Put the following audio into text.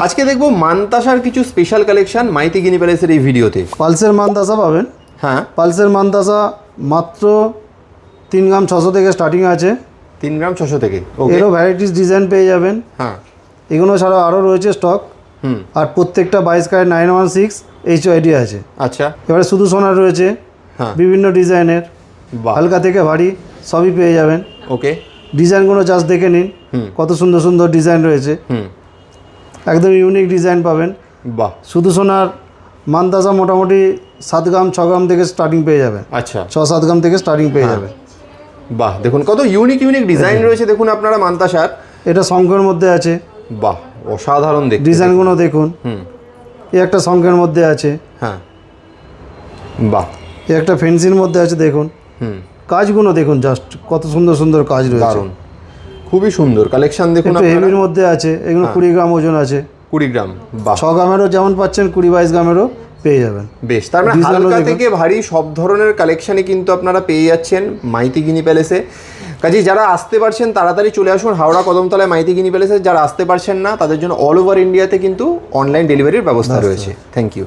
আজকে দেখবো মানতাসার কিছু স্পেশাল কালেকশন মাইতি গিনি প্যালেসের এই ভিডিওতে। পালসের মানতাসা পাবেন। হ্যাঁ, পালসের মানতাসা মাত্র 3 গ্রাম 600 থেকে স্টার্টিং আছে। 3 গ্রাম 600 থেকে। ওকে, এরও ভ্যারাইটিস ডিজাইন পেয়ে যাবেন। হ্যাঁ, এগুলো ছাড়াও আরও রয়েছে স্টক। আর প্রত্যেকটা 22 ক্যারেট 916 HYD আছে। আচ্ছা, এবারে শুধু সোনার রয়েছে, হ্যাঁ, বিভিন্ন ডিজাইনের, বাহ, হালকা থেকে ভারী সবই পেয়ে যাবেন। ওকে, ডিজাইনগুলো জাস্ট দেখে নিন, কত সুন্দর সুন্দর ডিজাইন রয়েছে। একদম ইউনিক ডিজাইন পাবেন। বাহ, শুধু সোনার মানতাসা মোটামুটি 7 গ্রাম 6 গ্রাম থেকে স্টার্টিং পেয়ে যাবেন। আচ্ছা, 6-7 গ্রাম থেকে স্টার্টিং পেয়ে যাবেন। বাহ, দেখুন কত ইউনিক ইউনিক ডিজাইন রয়েছে দেখুন আপনারা মানতাসার। এটা শঙ্খের মধ্যে আছে, বাহ, অসাধারণ দেখতে। ডিজাইনগুলো দেখুন। এই একটা শঙ্খের মধ্যে আছে, হ্যাঁ, বাহ, এই একটা ফেন্সির মধ্যে আছে দেখুন। কাজগুলো দেখুন, জাস্ট কত সুন্দর সুন্দর কাজ রয়েছে। দারুণ, খুবই সুন্দর কালেকশন দেখুন একটু আপনারা। হেভির মধ্যে আছে, এগুলো 20 গ্রাম ওজন আছে। 20 গ্রাম, বাহ, 6 গ্রামেরও যেমন পাচ্ছেন, 20-22 গ্রামেরও পেয়ে যাবেন। বেশ। তার মানে ডিজাইনও হালকা দেখুন। থেকে ভারী সব ধরনের কালেকশনই কিন্তু আপনারা পেয়ে যাচ্ছেন মাইতি গিনি প্যালেসে। কাজেই যারা আসতে পারছেন তাড়াতাড়ি চলে আসুন হাওড়া কদমতলায় মাইতি গিনি প্যালেসে। যারা আসতে পারছেন না তাদের জন্য অল ওভার ইন্ডিয়াতে কিন্তু অনলাইন ডেলিভারির ব্যবস্থা রয়েছে। Thank you.